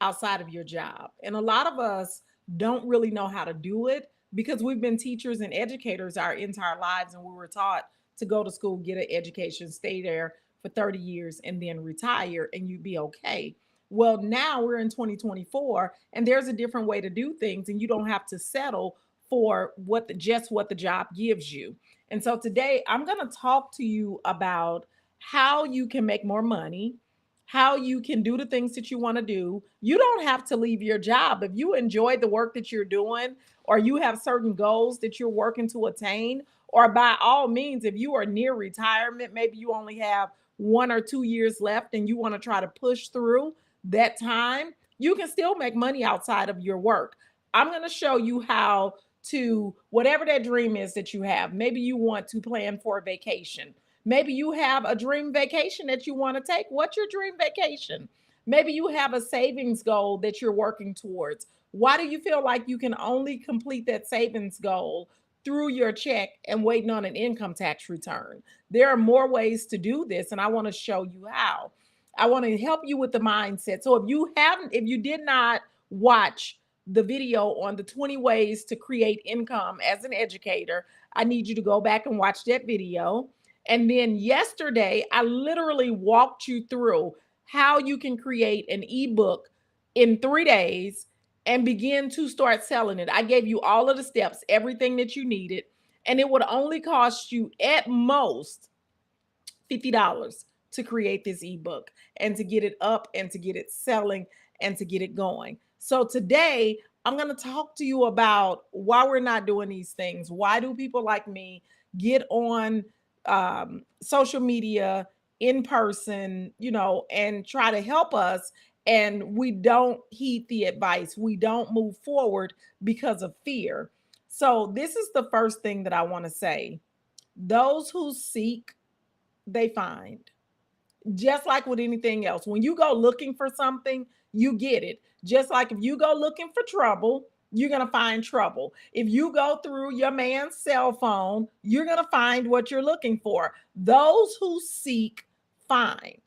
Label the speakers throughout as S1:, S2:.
S1: outside of your job. And a lot of us don't really know how to do it because we've been teachers and educators our entire lives, and we were taught to go to school, get an education, stay there for 30 years, and then retire, and you'd be okay. Well, now we're in 2024, and there's a different way to do things, and you don't have to settle for just what the job gives you. And so today I'm going to talk to you about how you can make more money, how you can do the things that you want to do. You don't have to leave your job. If you enjoy the work that you're doing, or you have certain goals that you're working to attain, or by all means, if you are near retirement, maybe you only have 1 or 2 years left and you want to try to push through that time, you can still make money outside of your work. I'm going to show you how to, whatever that dream is that you have. Maybe you want to plan for a vacation. Maybe you have a dream vacation that you want to take. What's your dream vacation? Maybe you have a savings goal that you're working towards. Why do you feel like you can only complete that savings goal through your check and waiting on an income tax return? There are more ways to do this, and I want to show you how. I want to help you with the mindset. So if you did not watch the video on the 20 ways to create income as an educator, I need you to go back and watch that video. And then yesterday, I literally walked you through how you can create an ebook in 3 days and begin to start selling it. I gave you all of the steps, everything that you needed, and it would only cost you at most $50 to create this ebook and to get it up and to get it selling and to get it going. So today, I'm going to talk to you about why we're not doing these things. Why do people like me get on social media in person, and try to help us, and we don't heed the advice? We don't move forward because of fear. So this is the first thing that I want to say. Those who seek, they find. Just like with anything else, when you go looking for something, you get it. Just like if you go looking for trouble, you're going to find trouble. If you go through your man's cell phone, you're going to find what you're looking for. Those who seek, find.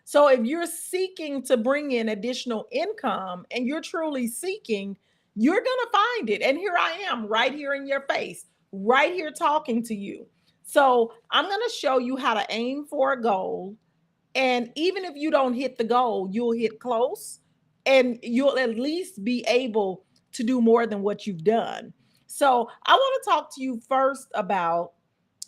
S1: So if you're seeking to bring in additional income and you're truly seeking, you're going to find it. And here I am, right here in your face, right here talking to you. So I'm going to show you how to aim for a goal. And even if you don't hit the goal, you'll hit close, and you'll at least be able to do more than what you've done. So I want to talk to you first about,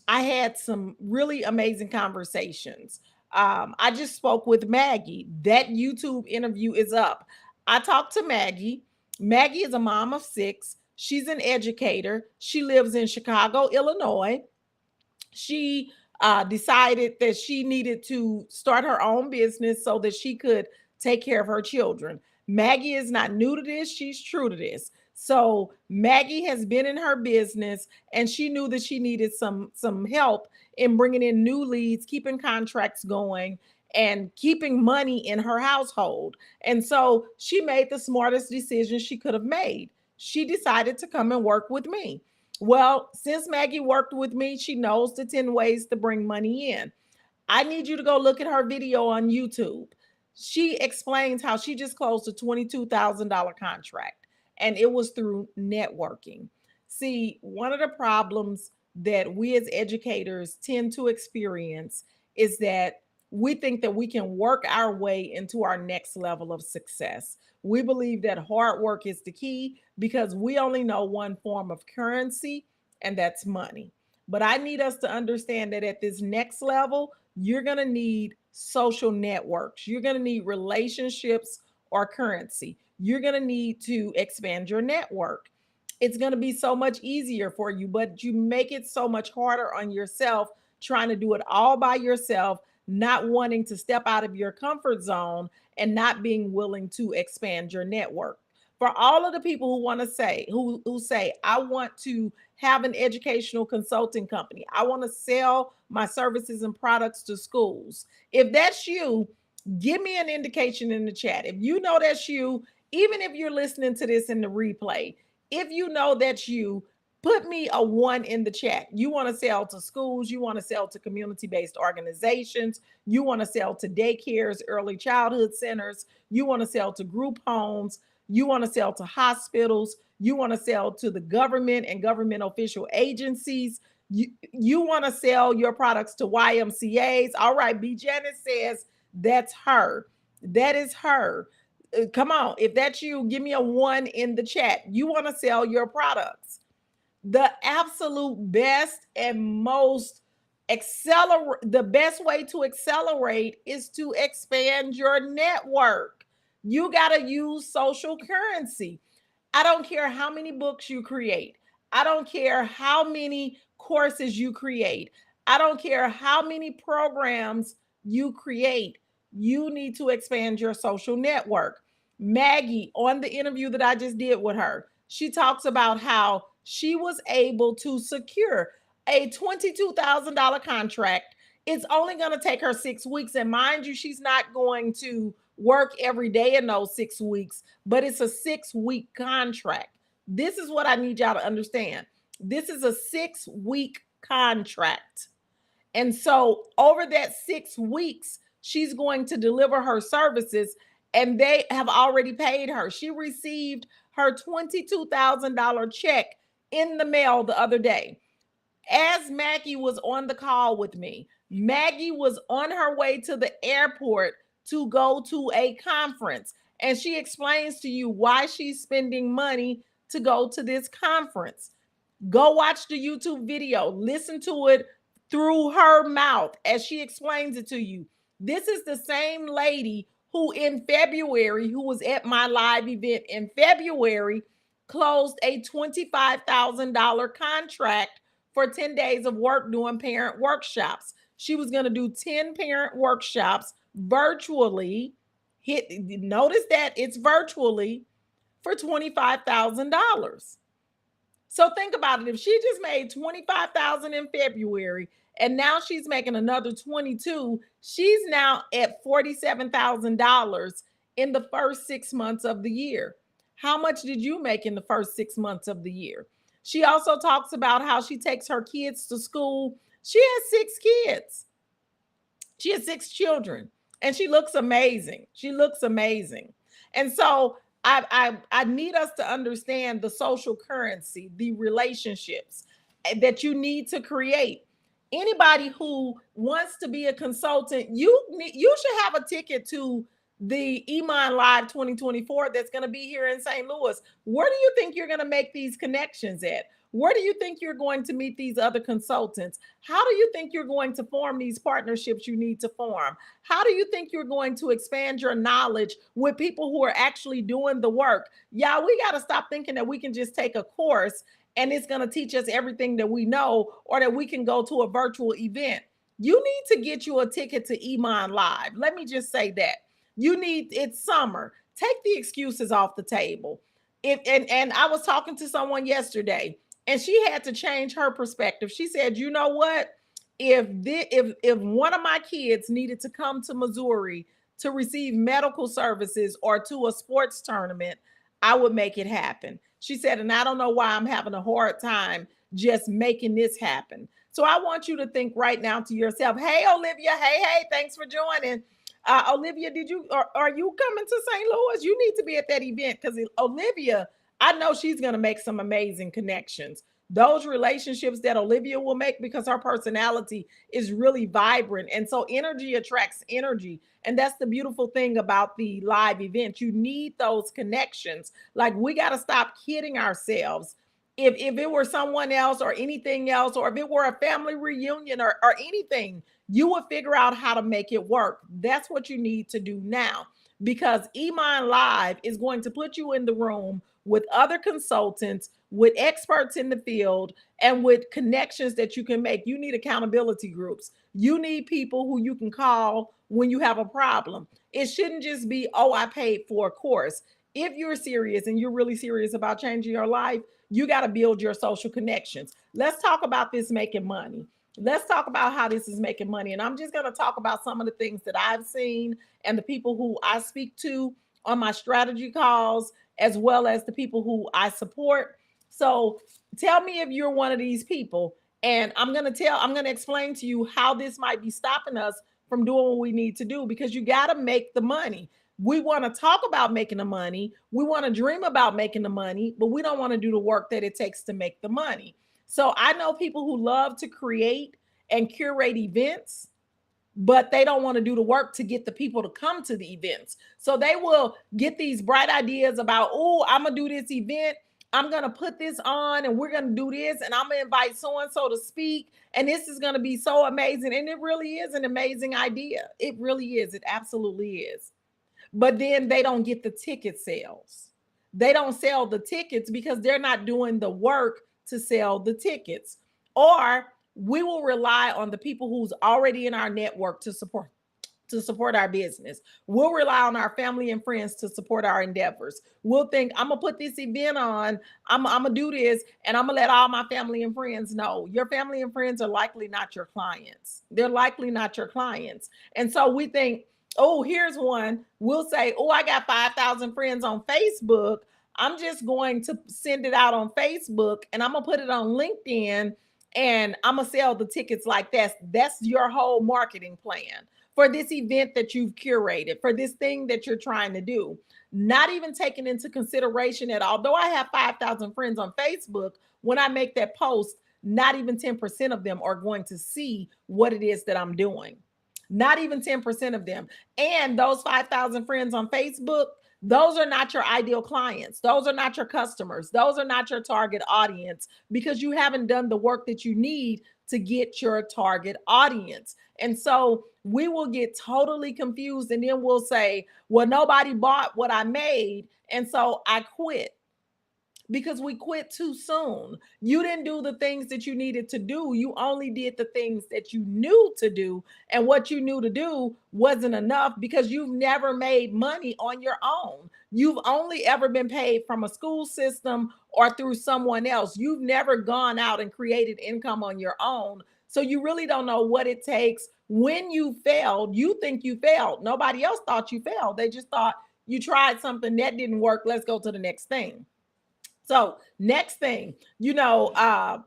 S1: I had some really amazing conversations. I just spoke with Maggie. That YouTube interview is up. I talked to Maggie. Maggie is a mom of 6. She's an educator. She lives in Chicago, Illinois. She decided that she needed to start her own business so that she could take care of her children. Maggie is not new to this. She's true to this. So Maggie has been in her business, and she knew that she needed some help in bringing in new leads, keeping contracts going, and keeping money in her household. And so she made the smartest decision she could have made. She decided to come and work with me. Well, since Maggie worked with me, she knows the 10 ways to bring money in. I need you to go look at her video on YouTube. She explains how she just closed a $22,000 contract, and it was through networking. See, one of the problems that we as educators tend to experience is that we think that we can work our way into our next level of success. We believe that hard work is the key because we only know one form of currency, and that's money. But I need us to understand that at this next level, you're going to need social networks. You're going to need relationships or currency. You're going to need to expand your network. It's going to be so much easier for you, but you make it so much harder on yourself trying to do it all by yourself, not wanting to step out of your comfort zone and not being willing to expand your network. For all of the people who want to say, who say, I want to have an educational consulting company, I want to sell my services and products to schools. If that's you, give me an indication in the chat. If you know that's you, even if you're listening to this in the replay, if you know that's you, Put me a one in the chat. You want to sell to schools, you want to sell to community-based organizations, you want to sell to daycares, early childhood centers, you want to sell to group homes, you want to sell to hospitals, you want to sell to the government and government official agencies, you want to sell your products to YMCAs. All right, B. Janet says that's her. That is her. Come on, if that's you, give me a one in the chat. You want to sell your products. The absolute best and most the best way to accelerate is to expand your network. You got to use social currency. I don't care how many books you create. I don't care how many courses you create. I don't care how many programs you create. You need to expand your social network. Maggie, on the interview that I just did with her, she talks about how she was able to secure a $22,000 contract. It's only going to take her 6 weeks. And mind you, she's not going to work every day in those 6 weeks, but it's a 6-week contract. This is what I need y'all to understand. This is a 6-week contract. And so over that 6 weeks, she's going to deliver her services, and they have already paid her. She received her $22,000 check in the mail the other day. As Maggie was on the call with me, Maggie was on her way to the airport to go to a conference, and she explains to you why she's spending money to go to this conference. Go watch the YouTube video, listen to it through her mouth as she explains it to you. This is the same lady who in February, who was at my live event in February, closed a $25,000 contract for 10 days of work doing parent workshops. She was going to do 10 parent workshops virtually. Notice that it's virtually for $25,000. So think about it. If she just made $25,000 in February and now she's making another 22, she's now at $47,000 in the first 6 months of the year. How much did you make in the first 6 months of the year? She also talks about how she takes her kids to school. She has 6 kids. She has 6 children, and she looks amazing. She looks amazing. And so I need us to understand the social currency, the relationships that you need to create. Anybody who wants to be a consultant, you should have a ticket to the Iman Live 2024 that's going to be here in St. Louis. Where do you think you're going to make these connections at? Where do you think you're going to meet these other consultants? How do you think you're going to form these partnerships you need to form? How do you think you're going to expand your knowledge with people who are actually doing the work? Yeah, we got to stop thinking that we can just take a course and it's going to teach us everything that we know, or that we can go to a virtual event. You need to get you a ticket to Iman Live. Let me just say that. It's summer. Take the excuses off the table. And I was talking to someone yesterday, and she had to change her perspective. She said, you know what? If one of my kids needed to come to Missouri to receive medical services or to a sports tournament, I would make it happen. She said, and I don't know why I'm having a hard time just making this happen. So I want you to think right now to yourself, hey, Olivia, hey, thanks for joining. Olivia, are you coming to St. Louis? You need to be at that event, because Olivia, I know she's going to make some amazing connections. Those relationships that Olivia will make, because her personality is really vibrant. And so energy attracts energy. And that's the beautiful thing about the live event. You need those connections. Like, we got to stop kidding ourselves. If it were someone else or anything else, or if it were a family reunion or anything, you would figure out how to make it work. That's what you need to do now, because Iman Live is going to put you in the room with other consultants, with experts in the field, and with connections that you can make. You need accountability groups. You need people who you can call when you have a problem. It shouldn't just be, oh, I paid for a course. If you're serious and you're really serious about changing your life, you got to build your social connections. Let's talk about this making money. Let's talk about how this is making money. And I'm just going to talk about some of the things that I've seen and the people who I speak to on my strategy calls, as well as the people who I support. So Tell me if you're one of these people. And I'm going to explain to you how this might be stopping us from doing what we need to do, because you got to make the money. We want to talk about making the money. We want to dream about making the money, but we don't want to do the work that it takes to make the money. So I know people who love to create and curate events, but they don't want to do the work to get the people to come to the events. So they will get these bright ideas about, oh, I'm going to do this event. I'm going to put this on and we're going to do this. And I'm going to invite so and so to speak. And this is going to be so amazing. And it really is an amazing idea. It really is. It absolutely is. But then they don't get the ticket sales. They don't sell the tickets because they're not doing the work to sell the tickets. Or we will rely on the people who's already in our network to support our business. We'll rely on our family and friends to support our endeavors. We'll think, I'm gonna put this event on, I'm gonna do this, and I'm gonna let all my family and friends know. Your family and friends are likely not your clients. They're likely not your clients. And so we think, oh, here's one. We'll say, oh, I got 5,000 friends on Facebook. I'm just going to send it out on Facebook and I'm gonna put it on LinkedIn and I'm gonna sell the tickets like that. That's your whole marketing plan for this event that you've curated, for this thing that you're trying to do. Not even taking into consideration that although I have 5,000 friends on Facebook, when I make that post, not even 10% of them are going to see what it is that I'm doing. Not even 10% of them. And those 5,000 friends on Facebook, those are not your ideal clients. Those are not your customers. Those are not your target audience, because you haven't done the work that you need to get your target audience. And so we will get totally confused and then we'll say, well, nobody bought what I made. And so I quit, because we quit too soon. You didn't do the things that you needed to do. You only did the things that you knew to do. And what you knew to do wasn't enough, because you've never made money on your own. You've only ever been paid from a school system or through someone else. You've never gone out and created income on your own. So you really don't know what it takes. When you failed, you think you failed. Nobody else thought you failed. They just thought you tried something that didn't work. Let's go to the next thing. So next thing, you don't have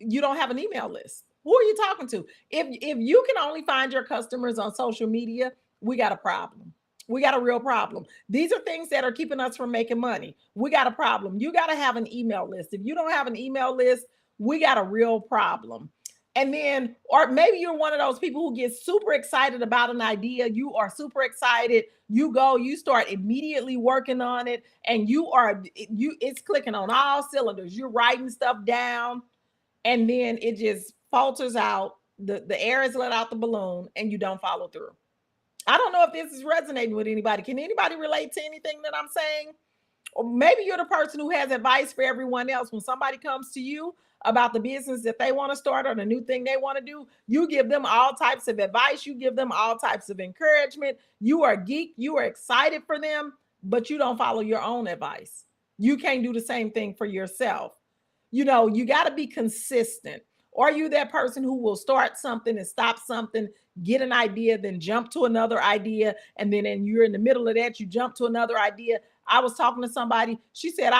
S1: an email list. Who are you talking to? If you can only find your customers on social media, we got a problem. We got a real problem. These are things that are keeping us from making money. We got a problem. You got to have an email list. If you don't have an email list, we got a real problem. And then, or maybe you're one of those people who gets super excited about an idea. You are super excited. You go, you start immediately working on it, and it's clicking on all cylinders. You're writing stuff down, and then it just falters out. The air is let out the balloon, and you don't follow through. I don't know if this is resonating with anybody. Can anybody relate to anything that I'm saying? Or maybe you're the person who has advice for everyone else. When somebody comes to you about the business that they want to start or the new thing they want to do, you give them all types of advice. You give them all types of encouragement. You are geek. You are excited for them, but you don't follow your own advice. You can't do the same thing for yourself. You got to be consistent. Or are you that person who will start something and stop something, get an idea, then jump to another idea, and then you're in the middle of that, you jump to another idea? I was talking to somebody. She said,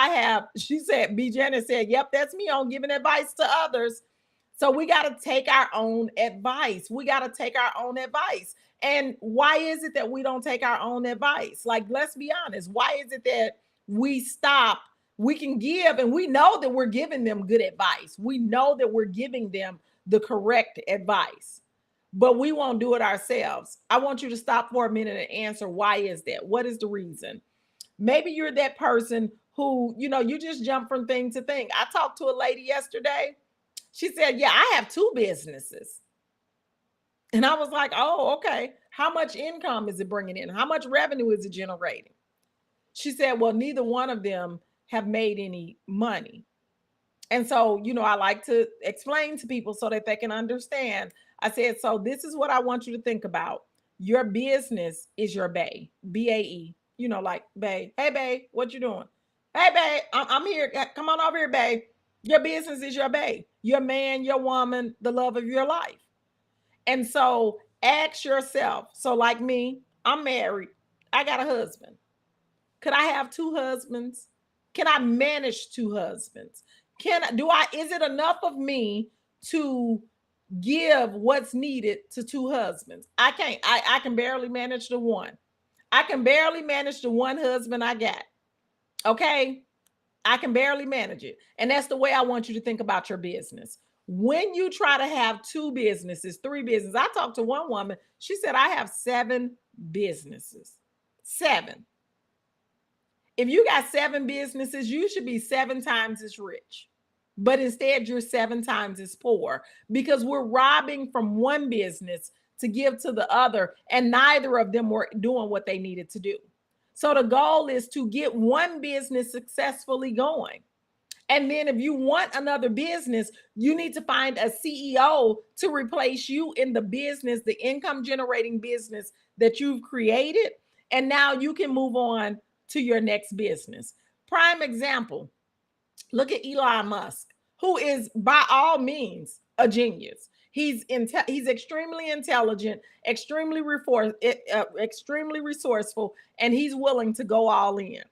S1: B. Janet said, yep, that's me on giving advice to others. So we got to take our own advice. We got to take our own advice. And why is it that we don't take our own advice? Like, let's be honest. Why is it that we stop? We can give, and we know that we're giving them good advice. We know that we're giving them the correct advice, but we won't do it ourselves. I want you to stop for a minute and answer, why is that? What is the reason? Maybe you're that person who, you just jump from thing to thing. I talked to a lady yesterday. She said, yeah, I have 2 businesses. And I was like, oh, okay. How much income is it bringing in? How much revenue is it generating? She said, well, neither one of them have made any money. And so, I like to explain to people so that they can understand. I said, so this is what I want you to think about. Your business is your bae, BAE, like bae. Hey, bae, what you doing? Hey, bae, I'm here. Come on over here, bae. Your business is your bae, your man, your woman, the love of your life. And so ask yourself. So like me, I'm married. I got a husband. Could I have 2 husbands? Can I manage 2 husbands? Is it enough of me to give what's needed to two husbands? I can't. I can barely manage the one. I can barely manage the one husband I got. Okay. I can barely manage it. And that's the way I want you to think about your business. When you try to have two businesses, three businesses, I talked to one woman. She said, I have 7 businesses. 7. If you got 7 businesses, you should be 7 times as rich. But instead, you're 7 times as poor because we're robbing from one business to give to the other, and neither of them were doing what they needed to do. So the goal is to get one business successfully going. And then if you want another business, you need to find a CEO to replace you in the business, the income generating business that you've created. And now you can move on to your next business. Prime example, look at Elon Musk, who is by all means a genius. He's extremely intelligent, extremely resourceful, and he's willing to go all in.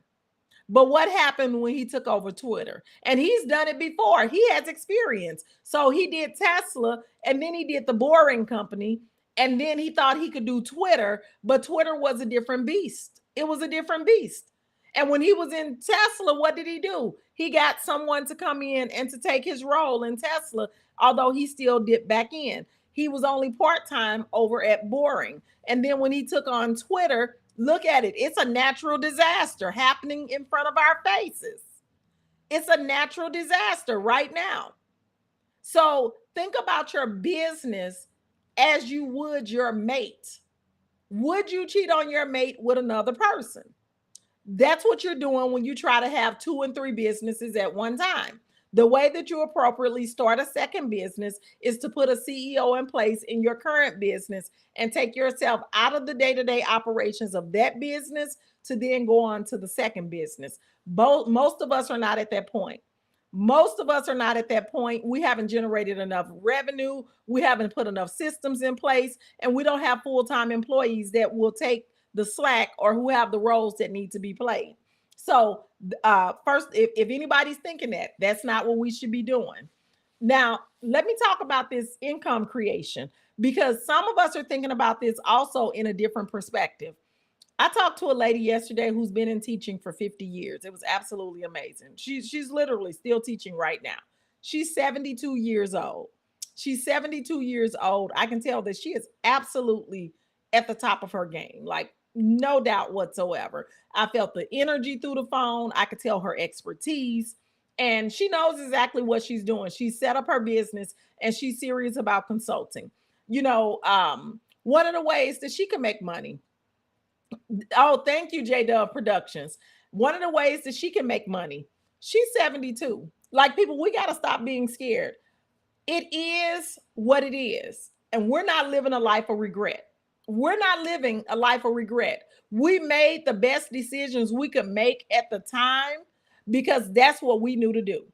S1: But what happened when he took over Twitter? And he's done it before. He has experience. So he did Tesla, and then he did the Boring Company, and then he thought he could do Twitter, but Twitter was a different beast. It was a different beast. And when he was in Tesla, what did he do? He got someone to come in and to take his role in Tesla, although he still dipped back in. He was only part-time over at Boring. And then when he took on Twitter, look at it. It's a natural disaster happening in front of our faces. It's a natural disaster right now. So think about your business as you would your mate. Would you cheat on your mate with another person? That's what you're doing when you try to have 2 and 3 businesses at one time. The way that you appropriately start a second business is to put a CEO in place in your current business and take yourself out of the day-to-day operations of that business to then go on to the second business. Most of us are not at that point. Most of us are not at that point. We haven't generated enough revenue. We haven't put enough systems in place, and we don't have full-time employees that will take the slack or who have the roles that need to be played. So first, if anybody's thinking that, that's not what we should be doing. Now, let me talk about this income creation because some of us are thinking about this also in a different perspective. I talked to a lady yesterday who's been in teaching for 50 years. It was absolutely amazing. She's literally still teaching right now. She's 72 years old. She's 72 years old. I can tell that she is absolutely at the top of her game. Like, no doubt whatsoever. I felt the energy through the phone. I could tell her expertise. And she knows exactly what she's doing. She set up her business and she's serious about consulting. One of the ways that she can make money. Oh, thank you, J Dub Productions. One of the ways that she can make money, she's 72. Like, people, we got to stop being scared. It is what it is. And we're not living a life of regret. We're not living a life of regret. We made the best decisions we could make at the time because that's what we knew to do.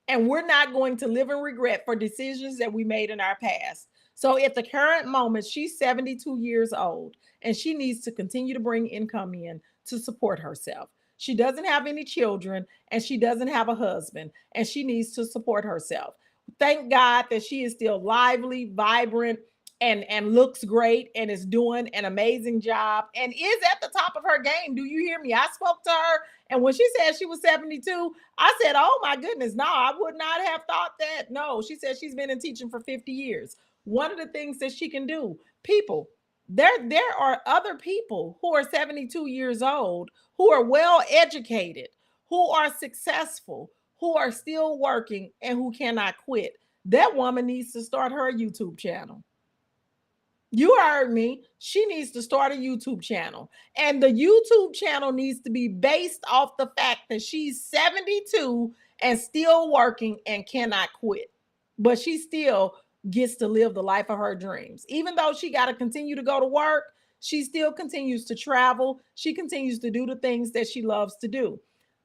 S1: And we're not going to live in regret for decisions that we made in our past. So at the current moment, she's 72 years old and she needs to continue to bring income in to support herself. She doesn't have any children and she doesn't have a husband, and she needs to support herself. Thank God that she is still lively, vibrant, and looks great and is doing an amazing job and is at the top of her game. Do you hear me? I spoke to her, and when she said she was 72, I said, oh my goodness, no, I would not have thought that. No, she said she's been in teaching for 50 years. One of the things that she can do, people, there are other people who are 72 years old, who are well educated, who are successful, who are still working, and who cannot quit. That woman needs to start her YouTube channel. You heard me. She needs to start a YouTube channel. And the YouTube channel needs to be based off the fact that she's 72 and still working and cannot quit. But she still gets to live the life of her dreams. Even though she got to continue to go to work, she still continues to travel. She continues to do the things that she loves to do.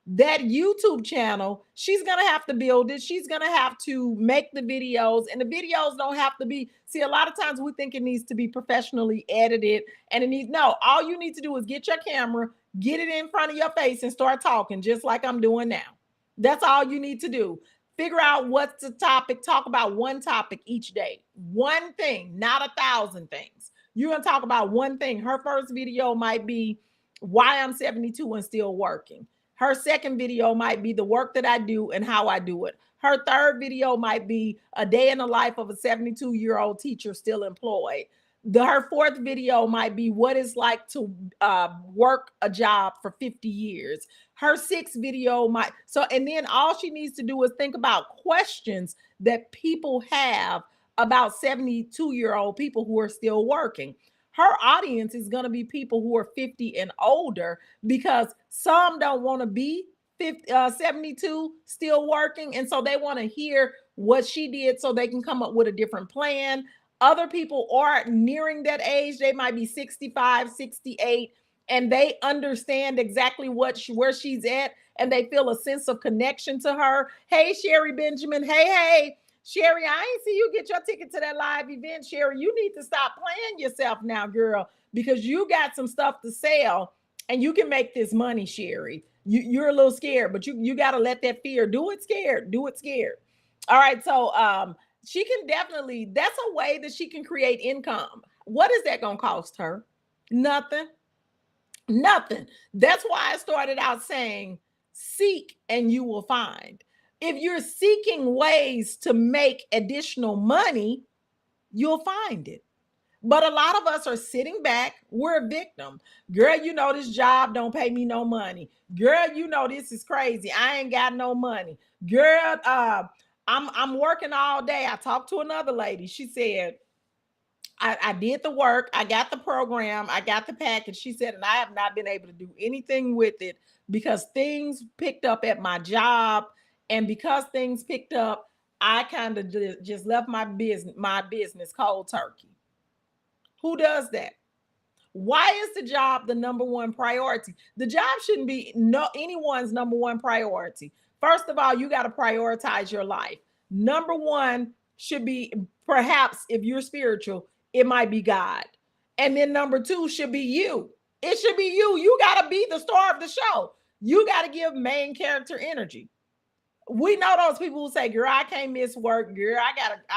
S1: That YouTube channel, she's going to have to build it. She's going to have to make the videos, and the videos don't have to be, see, a lot of times we think it needs to be professionally edited, and no, all you need to do is get your camera, get it in front of your face and start talking just like I'm doing now. That's all you need to do. Figure out what's the topic. Talk about one topic each day. One thing, not 1,000 things. You're going to talk about one thing. Her first video might be why I'm 72 and still working. Her second video might be the work that I do and how I do it. Her third video might be a day in the life of a 72-year-old teacher still employed. Her fourth video might be what it's like to work a job for 50 years. Her sixth video might, so, and then all she needs to do is think about questions that people have about 72-year-old people who are still working. Her audience is going to be people who are 50 and older, because some don't want to be 72 still working. And so they want to hear what she did so they can come up with a different plan. Other people are nearing that age. They might be 65, 68, and they understand exactly where she's at, and they feel a sense of connection to her. Hey, Sherry Benjamin. Hey, Sherry, I ain't see you get your ticket to that live event. Sherry, you need to stop playing yourself now, girl, because you got some stuff to sell and you can make this money, Sherry. You're a little scared, but you got to let that fear do it scared. All right. So she can definitely, that's a way that she can create income. What is that going to cost her? Nothing. That's why I started out saying, seek and you will find. If you're seeking ways to make additional money, you'll find it. But a lot of us are sitting back. We're a victim. Girl, this job don't pay me no money. Girl, this is crazy. I ain't got no money. Girl, I'm working all day. I talked to another lady. She said, I did the work. I got the program. I got the package. She said, and I have not been able to do anything with it because things picked up at my job. And because things picked up, I kind of just left my business cold turkey. Who does that? Why is the job the number one priority? The job shouldn't be anyone's number one priority. First of all, you got to prioritize your life. Number one should be, perhaps if you're spiritual, it might be God. And then number two should be you. It should be you. You got to be the star of the show. You got to give main character energy. We know those people who say, girl, I can't miss work. Girl, I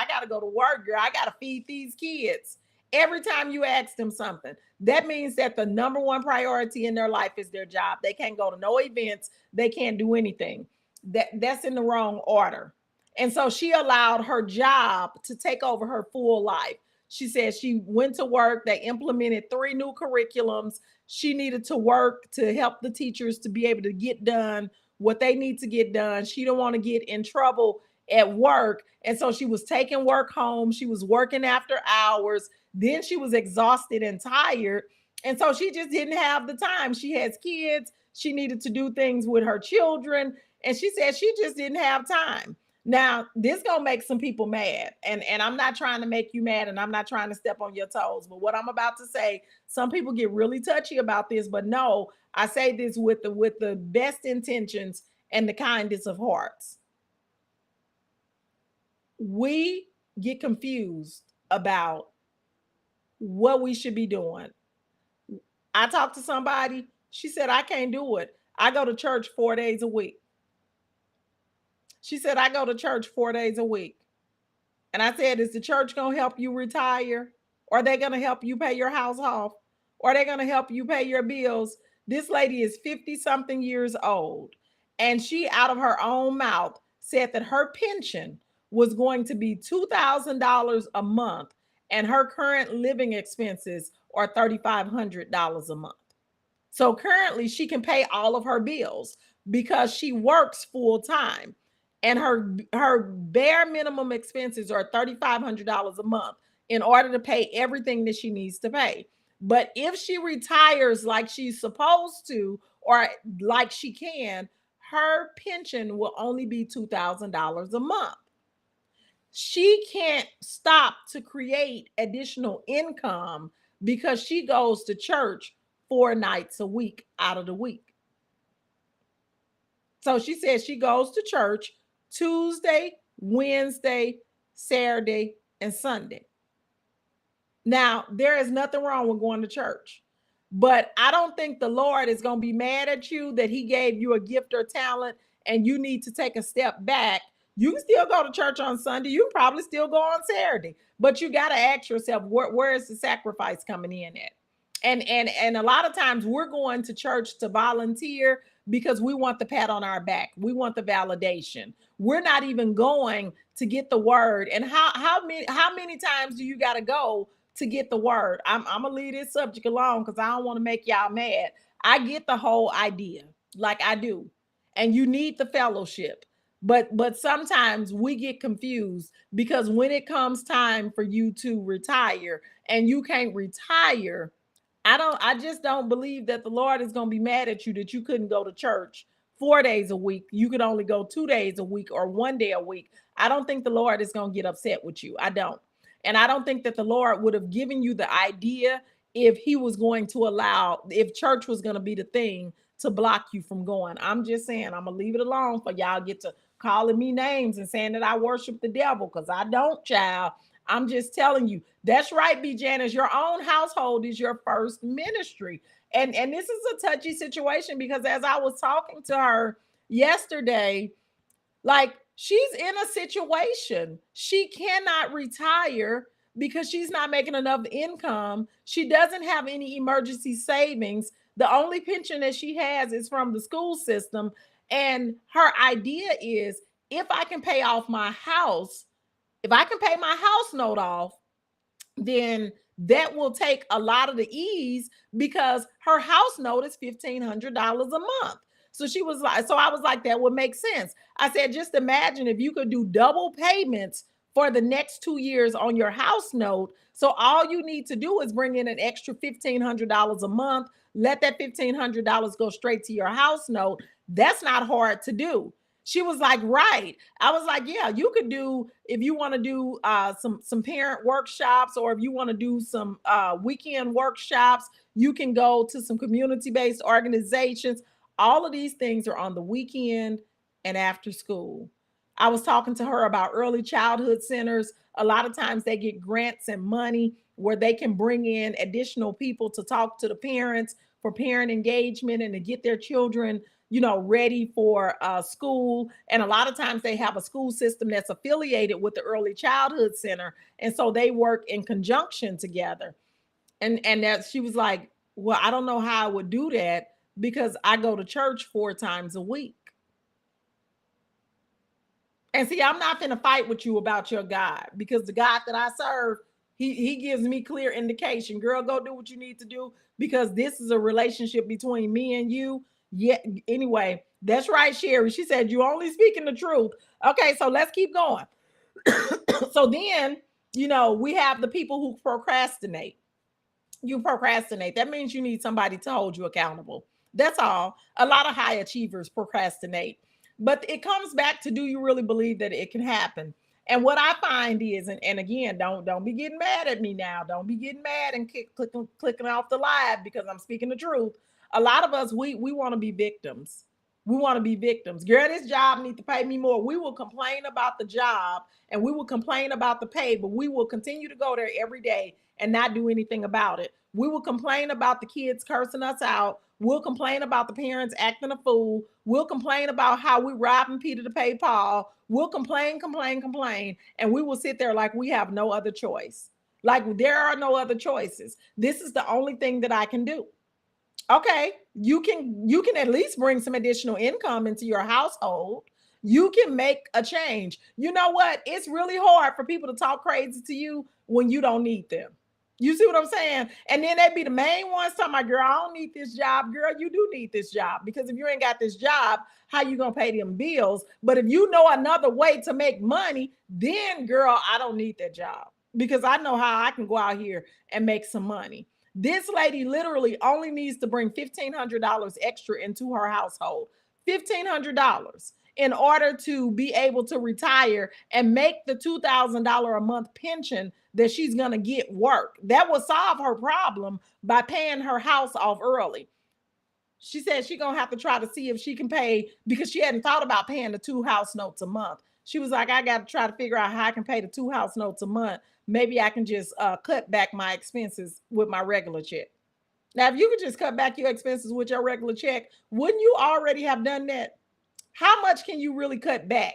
S1: gotta go to work. Girl, I gotta feed these kids. Every time you ask them something, that means that the number one priority in their life is their job. They can't go to no events. They can't do anything. That's in the wrong order. And so she allowed her job to take over her full life. She said she went to work. They implemented 3 new curriculums. She needed to work to help the teachers to be able to get done what they need to get done. She don't want to get in trouble at work. And so she was taking work home. She was working after hours. Then she was exhausted and tired. And so she just didn't have the time. She has kids. She needed to do things with her children. And she said she just didn't have time. Now, this gonna make some people mad. And I'm not trying to make you mad, and I'm not trying to step on your toes. But what I'm about to say, some people get really touchy about this. But no, I say this with the best intentions and the kindest of hearts. We get confused about what we should be doing. I talked to somebody. She said, I can't do it. I go to church 4 days a week. She said, I go to church 4 days a week. And I said, is the church going to help you retire? Or are they going to help you pay your house off? Or are they going to help you pay your bills? This lady is 50 something years old. And she, out of her own mouth, said that her pension was going to be $2,000 a month. And her current living expenses are $3,500 a month. So currently she can pay all of her bills because she works full time. And her bare minimum expenses are $3,500 a month in order to pay everything that she needs to pay. But if she retires like she's supposed to, or like she can, her pension will only be $2,000 a month. She can't stop to create additional income because she goes to church 4 nights a week out of the week. So she says she goes to church Tuesday, Wednesday, Saturday, and Sunday. Now, there is nothing wrong with going to church, but I don't think the Lord is going to be mad at you that he gave you a gift or talent and you need to take a step back You can still go to church on Sunday. You can probably still go on Saturday, but you got to ask yourself, where is the sacrifice coming in at? And a lot of times we're going to church to volunteer because we want the pat on our back. We want the validation. We're not even going to get the word. And how many times do you got to go to get the word? I'm gonna leave this subject alone because I don't want to make y'all mad. I get the whole idea, like I do, and you need the fellowship. But sometimes we get confused because when it comes time for you to retire and you can't retire, I just don't believe that the Lord is going to be mad at you that you couldn't go to church 4 days a week. You could only go 2 days a week or one day a week. I don't think the Lord is going to get upset with you. I don't. And I don't think that the Lord would have given you the idea if he was going to allow, if church was going to be the thing to block you from going. I'm just saying, I'm going to leave it alone for y'all get to calling me names and saying that I worship the devil, because I don't, child. I'm just telling you. That's right, B. Janice. Your own household is your first ministry. And this is a touchy situation because as I was talking to her yesterday, like she's in a situation. She cannot retire because she's not making enough income. She doesn't have any emergency savings. The only pension that she has is from the school system. And her idea is, if I can pay off my house, if I can pay my house note off, then that will take a lot of the ease because her house note is $1,500 a month. So she was like, so I was like, that would make sense. I said, just imagine if you could do double payments for the next 2 years on your house note. So all you need to do is bring in an extra $1,500 a month. Let that $1,500 go straight to your house note. That's not hard to do. She was like, right. I was like, yeah, you could do, if you want to do some parent workshops, or if you want to do some weekend workshops, you can go to some community-based organizations. All of these things are on the weekend and after school. I was talking to her about early childhood centers. A lot of times they get grants and money where they can bring in additional people to talk to the parents for parent engagement and to get their children, ready for school. And a lot of times they have a school system that's affiliated with the early childhood center. And so they work in conjunction together. And that she was like, well, I don't know how I would do that because I go to church 4 times a week. And see, I'm not gonna fight with you about your God, because the God that I serve, he gives me clear indication. Girl, go do what you need to do because this is a relationship between me and you. Yeah. Anyway, that's right, Sherry. She said you only speaking the truth. Okay, so let's keep going. So then, we have the people who procrastinate. You procrastinate. That means you need somebody to hold you accountable. That's all. A lot of high achievers procrastinate. But it comes back to, do you really believe that it can happen? And what I find is, and again, don't be getting mad at me now. Don't be getting mad and clicking off the live because I'm speaking the truth. A lot of us, we want to be victims. We want to be victims. Girl, this job needs to pay me more. We will complain about the job and we will complain about the pay, but we will continue to go there every day and not do anything about it. We will complain about the kids cursing us out. We'll complain about the parents acting a fool. We'll complain about how we robbing Peter to pay Paul. We'll complain, and we will sit there like we have no other choice. Like there are no other choices. This is the only thing that I can do. Okay, you can at least bring some additional income into your household. You can make a change. You know what? It's really hard for people to talk crazy to you when you don't need them. You see what I'm saying? And then they be the main ones talking about, girl, I don't need this job. Girl, you do need this job, because if you ain't got this job, how you gonna pay them bills? But if you know another way to make money, then girl, I don't need that job because I know how I can go out here and make some money. This lady literally only needs to bring $1,500 extra into her household. $1,500 in order to be able to retire and make the $2,000 a month pension that she's going to get work. That will solve her problem by paying her house off early. She said she's going to have to try to see if she can pay, because she hadn't thought about paying the 2 house notes a month. She was like, I got to try to figure out how I can pay the 2 house notes a month. Maybe I can just cut back my expenses with my regular check. Now, if you could just cut back your expenses with your regular check, wouldn't you already have done that? How much can you really cut back?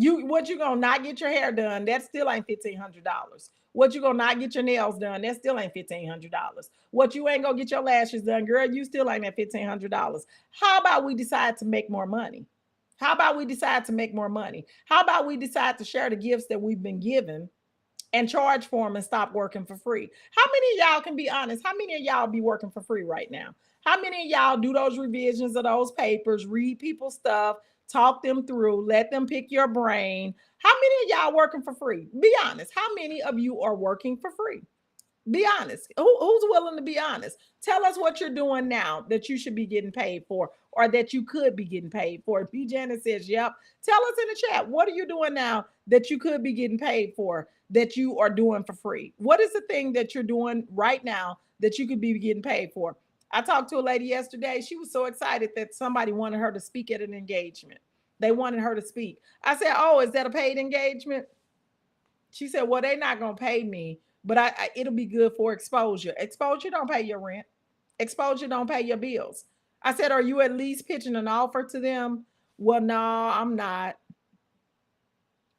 S1: What you gonna not get your hair done? That still ain't $1,500. What you gonna not get your nails done? That still ain't $1,500. What you ain't gonna get your lashes done, girl? You still ain't at $1,500. How about we decide to make more money? How about we decide to make more money? How about we decide to share the gifts that we've been given and charge for them and stop working for free? How many of y'all can be honest? How many of y'all be working for free right now? How many of y'all do those revisions of those papers, read people's stuff, talk them through, let them pick your brain? How many of y'all working for free? Be honest. How many of you are working for free? Be honest. Who's willing to be honest? Tell us what you're doing now that you should be getting paid for or that you could be getting paid for. B. Janet says, yep. Tell us in the chat, what are you doing now that you could be getting paid for that you are doing for free? What is the thing that you're doing right now that you could be getting paid for? I talked to a lady yesterday. She was so excited that somebody wanted her to speak at an engagement. They wanted her to speak. I said, oh, is that a paid engagement? She said, well, they're not going to pay me, but it'll be good for exposure. Exposure don't pay your rent. Exposure don't pay your bills. I said, are you at least pitching an offer to them? Well, no, I'm not.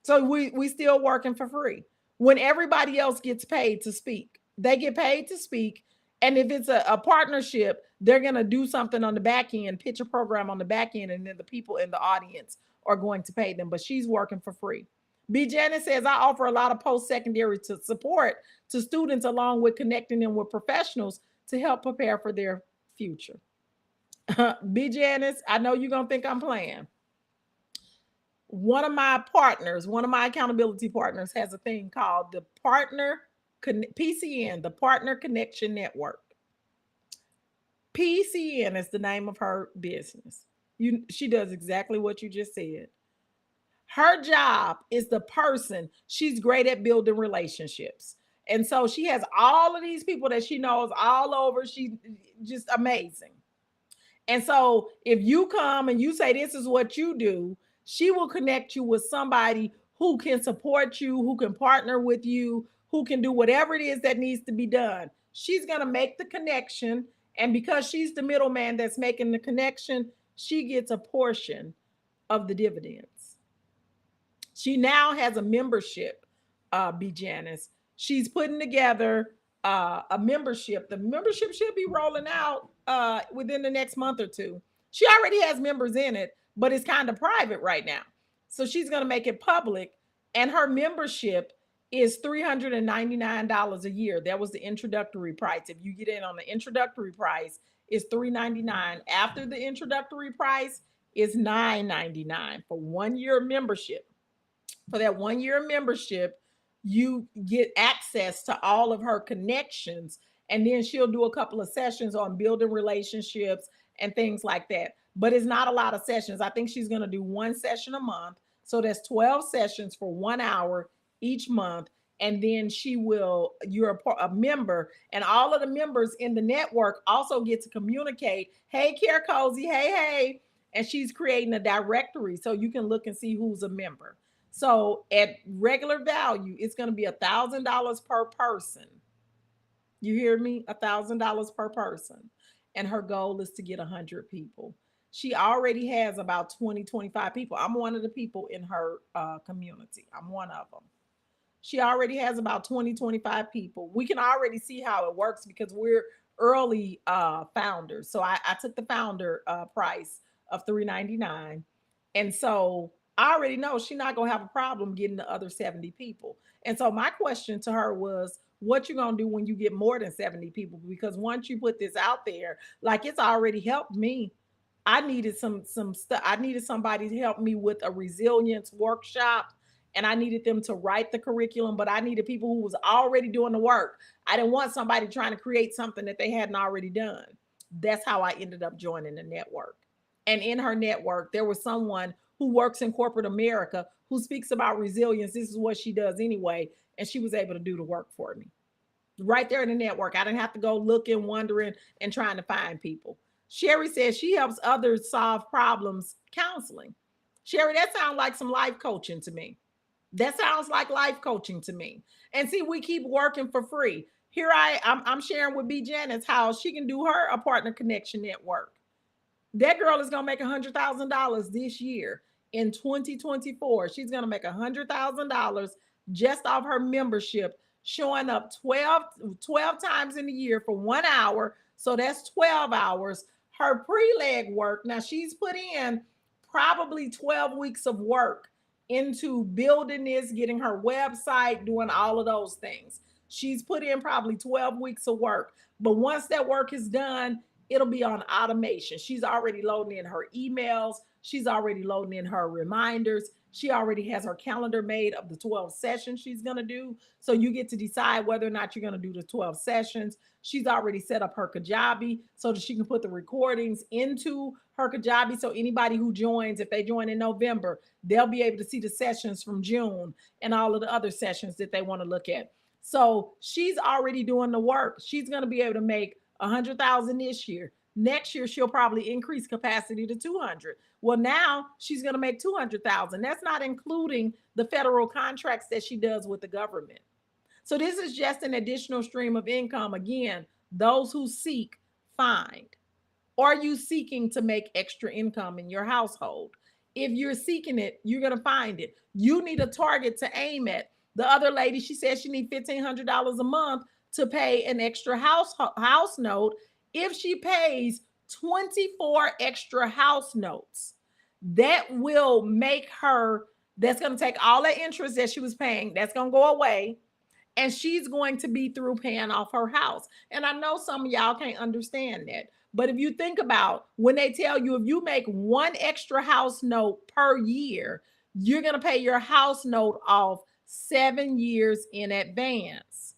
S1: So we still working for free. When everybody else gets paid to speak, they get paid to speak. And if it's a partnership, they're going to do something on the back end, pitch a program on the back end, and then the people in the audience are going to pay them. But she's working for free. B. Janet says, I offer a lot of post-secondary support to students along with connecting them with professionals to help prepare for their future. B. Janice, I know you're going to think I'm playing. One of my partners, one of my accountability partners, has a thing called the PCN, the Partner Connection Network. PCN is the name of her business. She does exactly what you just said. Her job is the person. She's great at building relationships. And so she has all of these people that she knows all over. She's just amazing. And so if you come and you say, this is what you do, she will connect you with somebody who can support you, who can partner with you, who can do whatever it is that needs to be done. She's going to make the connection. And because she's the middleman that's making the connection, she gets a portion of the dividends. She now has a membership, B. Janice. She's putting together a membership. The membership should be rolling out within the next month or two. She already has members in it, but it's kind of private right now. So she's going to make it public. And her membership is $399 a year. That was the introductory price. If you get in on the introductory price, it's $399. After the introductory price is $999 for 1 year membership. For that 1 year membership, you get access to all of her connections. And then she'll do a couple of sessions on building relationships and things like that. But it's not a lot of sessions. I think she's going to do one session a month. So that's 12 sessions for 1 hour each month. And then you're a member, and all of the members in the network also get to communicate. Hey, Care Cozy, hey. And she's creating a directory so you can look and see who's a member. So at regular value, it's going to be $1,000 per person. You hear me? $1,000 per person. And her goal is to get 100 people. She already has about 20, 25 people. I'm one of the people in her community. I'm one of them. She already has about 20, 25 people. We can already see how it works because we're early founders. So I took the founder price of $399. And so I already know she's not going to have a problem getting the other 70 people. And so my question to her was, what you going to do when you get more than 70 people? Because once you put this out there, like, it's already helped me. I needed some stuff. I needed somebody to help me with a resilience workshop, and I needed them to write the curriculum, but I needed people who was already doing the work. I didn't want somebody trying to create something that they hadn't already done. That's how I ended up joining the network. And in her network, there was someone who works in corporate America who speaks about resilience. This is what she does anyway. And she was able to do the work for me right there in the network. I didn't have to go looking, wondering, and trying to find people. Sherry says she helps others solve problems counseling. Sherry, that sounds like some life coaching to me. That sounds like life coaching to me. And see, we keep working for free. Here I'm sharing with B. Janice how she can do her a partner connection network. That girl is going to make $100,000 this year in 2024. She's going to make $100,000 just off her membership, showing up 12 times in a year for 1 hour. So that's 12 hours. Her pre-leg work, now she's put in probably 12 weeks of work into building this, getting her website, doing all of those things. She's put in probably 12 weeks of work. But once that work is done, it'll be on automation. She's already loading in her emails. She's already loading in her reminders. She already has her calendar made of the 12 sessions she's going to do. So you get to decide whether or not you're going to do the 12 sessions. She's already set up her Kajabi so that she can put the recordings into her Kajabi. So anybody who joins, if they join in November, they'll be able to see the sessions from June and all of the other sessions that they want to look at. So she's already doing the work. She's going to be able to make 100,000 this year. Next year, she'll probably increase capacity to 200. Well, now she's going to make 200,000. That's not including the federal contracts that she does with the government. So this is just an additional stream of income. Again, those who seek, find. Are you seeking to make extra income in your household? If you're seeking it, you're going to find it. You need a target to aim at. The other lady, she said she needs $1,500 a month to pay an extra house note. If she pays 24 extra house notes, that will make her, that's going to take all the interest that she was paying, that's going to go away, and she's going to be through paying off her house. And I know some of y'all can't understand that, but if you think about when they tell you if you make one extra house note per year, you're going to pay your house note off 7 years in advance.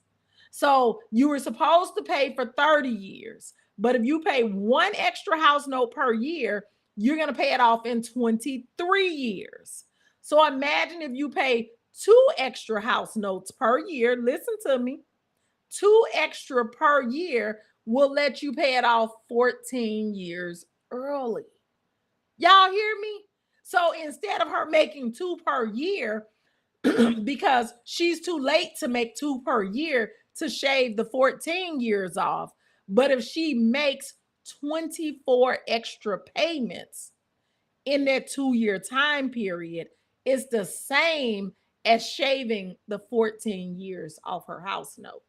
S1: So you were supposed to pay for 30 years. But if you pay one extra house note per year, you're going to pay it off in 23 years. So imagine if you pay 2 extra house notes per year. Listen to me. 2 extra per year will let you pay it off 14 years early. Y'all hear me? So instead of her making 2 per year, because she's too late to make 2 per year to shave the 14 years off. But if she makes 24 extra payments in that 2-year time period, it's the same as shaving the 14 years off her house note.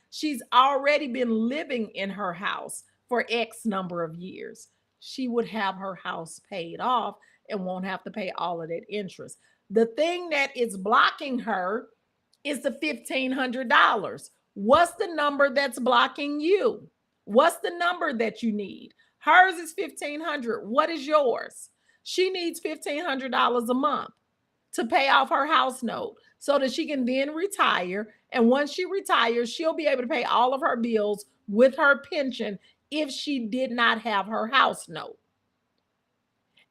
S1: She's already been living in her house for X number of years. She would have her house paid off and won't have to pay all of that interest. The thing that is blocking her is the $1,500. What's the number that's blocking you? What's the number that you need? Hers is $1,500. What is yours? She needs $1,500 a month to pay off her house note so that she can then retire. And once she retires, she'll be able to pay all of her bills with her pension if she did not have her house note.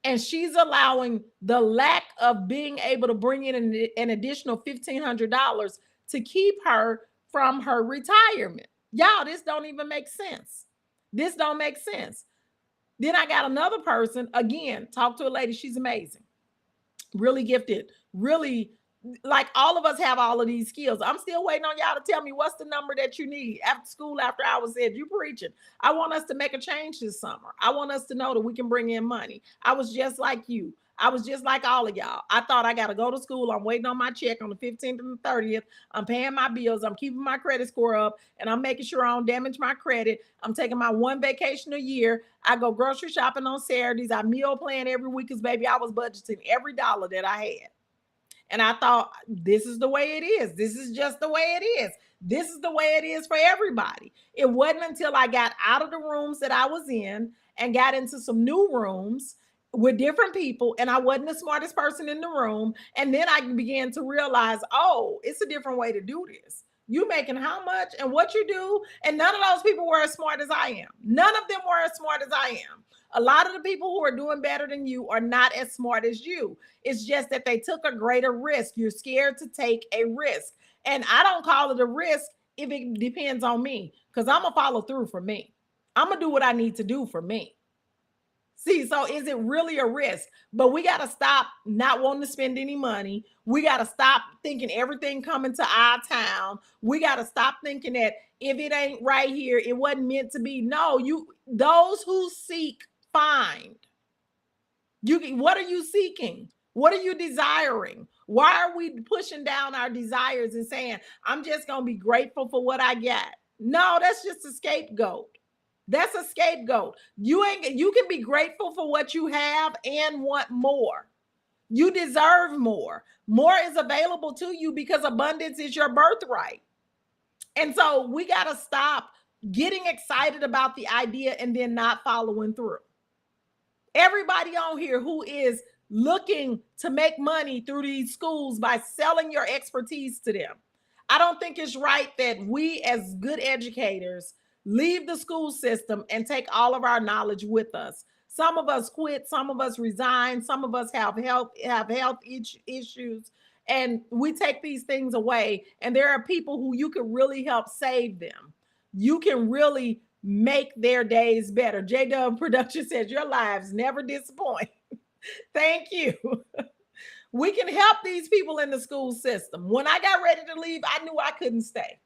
S1: And she's allowing the lack of being able to bring in an additional $1,500 to keep her from her retirement. Y'all, this don't even make sense. This don't make sense. Then I got another person, again, talk to a lady. She's amazing. Really gifted. Really, like all of us have all of these skills. I'm still waiting on y'all to tell me what's the number that you need. After school, after hours, said you preaching. I want us to make a change this summer. I want us to know that we can bring in money. I was just like you. I was just like all of y'all. I thought I got to go to school. I'm waiting on my check on the 15th and the 30th. I'm paying my bills. I'm keeping my credit score up, and I'm making sure I don't damage my credit. I'm taking my one vacation a year. I go grocery shopping on Saturdays. I meal plan every week because, baby, I was budgeting every dollar that I had. And I thought, this is the way it is. This is just the way it is. This is the way it is for everybody. It wasn't until I got out of the rooms that I was in and got into some new rooms with different people, and I wasn't the smartest person in the room. And then I began to realize, oh, it's a different way to do this. You making how much and what you do. And none of those people were as smart as I am. None of them were as smart as I am. A lot of the people who are doing better than you are not as smart as you. It's just that they took a greater risk. You're scared to take a risk. And I don't call it a risk if it depends on me, because I'm going to follow through for me. I'm going to do what I need to do for me. See, so is it really a risk? But we got to stop not wanting to spend any money. We got to stop thinking everything coming to our town. We got to stop thinking that if it ain't right here, it wasn't meant to be. No, those who seek, find. What are you seeking? What are you desiring? Why are we pushing down our desires and saying, I'm just going to be grateful for what I got? No, that's just a scapegoat. That's a scapegoat. You can be grateful for what you have and want more. You deserve more. More is available to you because abundance is your birthright. And so we got to stop getting excited about the idea and then not following through. Everybody on here who is looking to make money through these schools by selling your expertise to them, I don't think it's right that we as good educators leave the school system and take all of our knowledge with us. Some of us quit, some of us resign, some of us have health issues, and we take these things away. And there are people who you can really help save them. You can really make their days better. J Dub Production says your lives never disappoint. Thank you. We can help these people in the school system. When I got ready to leave, I knew I couldn't stay.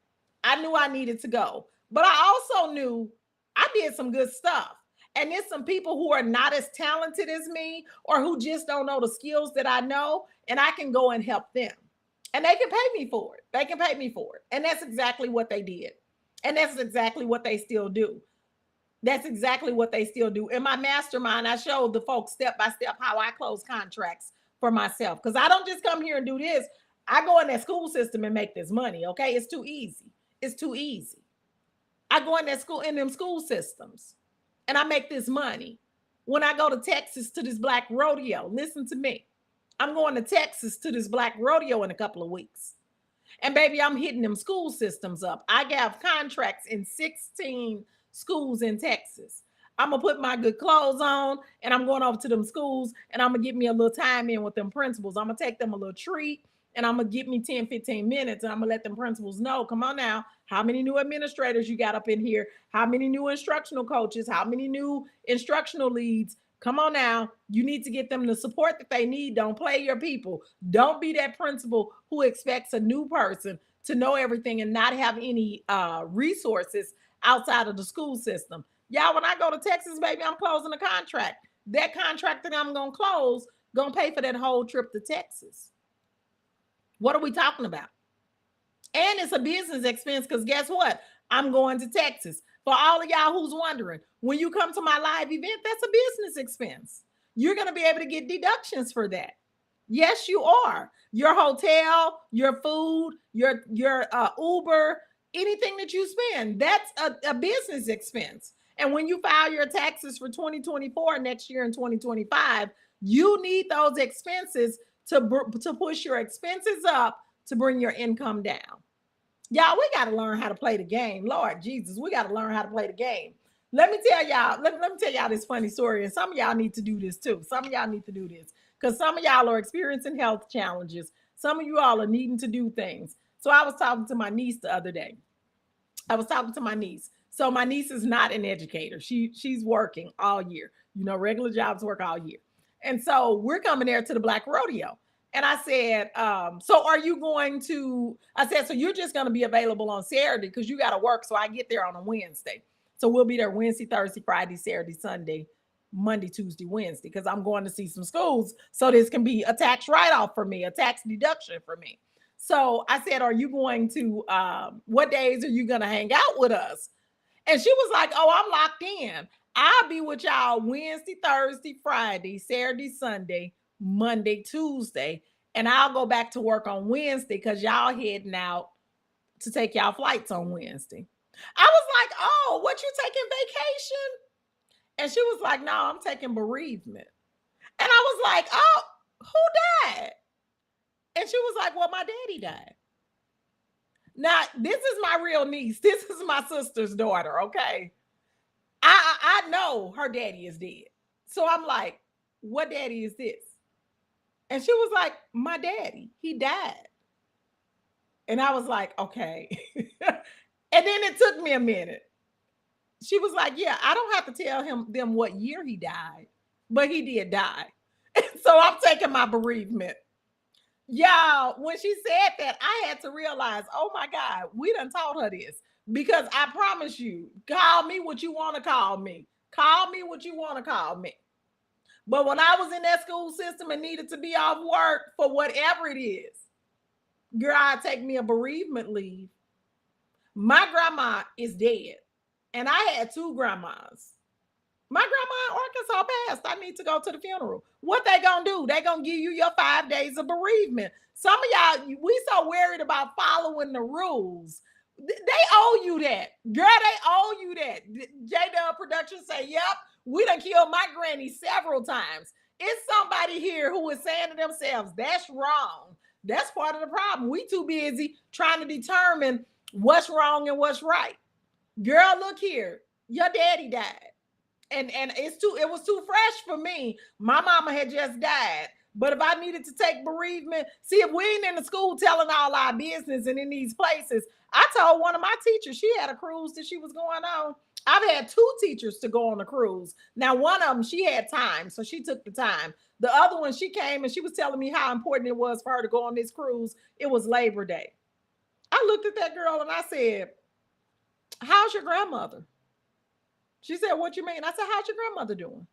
S1: I knew I needed to go. But I also knew I did some good stuff. And there's some people who are not as talented as me or who just don't know the skills that I know, and I can go and help them. And they can pay me for it. They can pay me for it. And that's exactly what they did. And that's exactly what they still do. That's exactly what they still do. In my mastermind, I showed the folks step by step how I close contracts for myself. Because I don't just come here and do this. I go in that school system and make this money. Okay. It's too easy. It's too easy. I go in that school, in them school systems, and I make this money. When I go to Texas to this black rodeo, listen to me. I'm going to Texas to this black rodeo in a couple of weeks. And baby, I'm hitting them school systems up. I have contracts in 16 schools in Texas. I'm going to put my good clothes on and I'm going over to them schools and I'm going to get me a little time in with them principals. I'm going to take them a little treat and I'm going to give me 10, 15 minutes and I'm going to let them principals know, come on now, how many new administrators you got up in here? How many new instructional coaches? How many new instructional leads? Come on now. You need to get them the support that they need. Don't play your people. Don't be that principal who expects a new person to know everything and not have any resources outside of the school system. Y'all, when I go to Texas, baby, I'm closing a contract. That contract that I'm going to close, going to pay for that whole trip to Texas. What are we talking about? And it's a business expense because guess what? I'm going to Texas. For all of y'all who's wondering, when you come to my live event, that's a business expense. You're going to be able to get deductions for that. Yes, you are. Your hotel, your food, your Uber, anything that you spend, that's a business expense. And when you file your taxes for 2024 next year in 2025, you need those expenses to push your expenses up to bring your income down. Y'all, we got to learn how to play the game. Lord Jesus, we got to learn how to play the game. Let me tell y'all, let me tell y'all this funny story. And some of y'all need to do this too. Some of y'all need to do this because some of y'all are experiencing health challenges. Some of you all are needing to do things. So I was talking to my niece the other day. So my niece is not an educator. She's working all year. You know, regular jobs work all year. And so we're coming there to the Black Rodeo. And I said, so are you going to, I said, so you're just going to be available on Saturday because you got to work. So I get there on a Wednesday. So we'll be there Wednesday, Thursday, Friday, Saturday, Sunday, Monday, Tuesday, Wednesday, because I'm going to see some schools. So this can be a tax write-off for me, a tax deduction for me. So I said, are you going to, what days are you going to hang out with us? And she was like, oh, I'm locked in. I'll be with y'all Wednesday, Thursday, Friday, Saturday, Sunday, Monday, Tuesday, and I'll go back to work on Wednesday because y'all heading out to take y'all flights on Wednesday. I was like, oh, what, you taking vacation? And she was like, no, I'm taking bereavement. And I was like, oh, who died? And she was like, well, my daddy died. Now, this is my real niece. This is my sister's daughter, okay? I know her daddy is dead. So I'm like, what daddy is this? And she was like, my daddy, he died. And I was like, okay. And then it took me a minute. She was like, yeah, I don't have to tell them what year he died, but he did die. And so I'm taking my bereavement. Y'all, when she said that, I had to realize, oh my God, we done taught her this. Because I promise you, call me what you want to call me. Call me what you want to call me. But when I was in that school system and needed to be off work for whatever it is, girl, I'd take me a bereavement leave. My grandma is dead. And I had two grandmas. My grandma in Arkansas passed. I need to go to the funeral. What they gonna do? They gonna give you your 5 days of bereavement. Some of y'all, we so worried about following the rules. They owe you that. Girl, they owe you that. J-Dub Productions say, yep, we done killed my granny several times. It's somebody here who is saying to themselves, that's wrong. That's part of the problem. We too busy trying to determine what's wrong and what's right. Girl, look here. Your daddy died. And it was too fresh for me. My mama had just died. But if I needed to take bereavement, see, if we ain't in the school telling all our business and in these places, I told one of my teachers, she had a cruise that she was going on. I've had two teachers to go on a cruise. Now, one of them, she had time, so she took the time. The other one, she came and she was telling me how important it was for her to go on this cruise. It was Labor Day. I looked at that girl and I said, how's your grandmother? She said, what you mean? I said, how's your grandmother doing?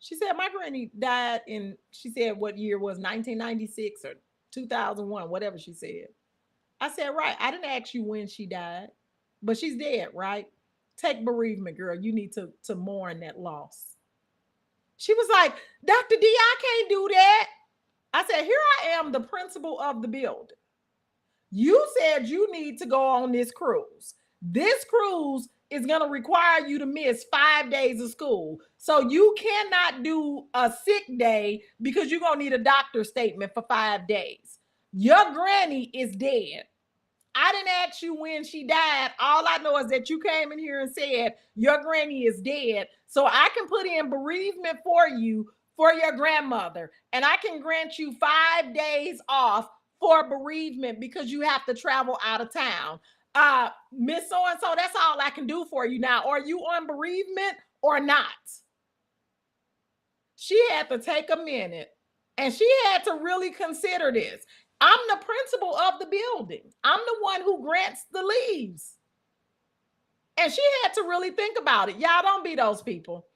S1: She said, my granny died in, she said, what year was 1996 or 2001, whatever she said. I said, right. I didn't ask you when she died, but she's dead, right? Take bereavement, girl. You need to mourn that loss. She was like, Dr. D, I can't do that. I said, here I am, the principal of the building. You said you need to go on this cruise. This cruise is going to require you to miss 5 days of school. So you cannot do a sick day because you're going to need a doctor's statement for 5 days. Your granny is dead. I didn't ask you when she died. All I know is that you came in here and said your granny is dead. So I can put in bereavement for you for your grandmother. And I can grant you 5 days off for bereavement because you have to travel out of town. Miss so-and-so, that's all I can do for you now. Are you on bereavement or not? She had to take a minute and she had to really consider this. I'm the principal of the building. I'm the one who grants the leaves. And she had to really think about it. Y'all don't be those people.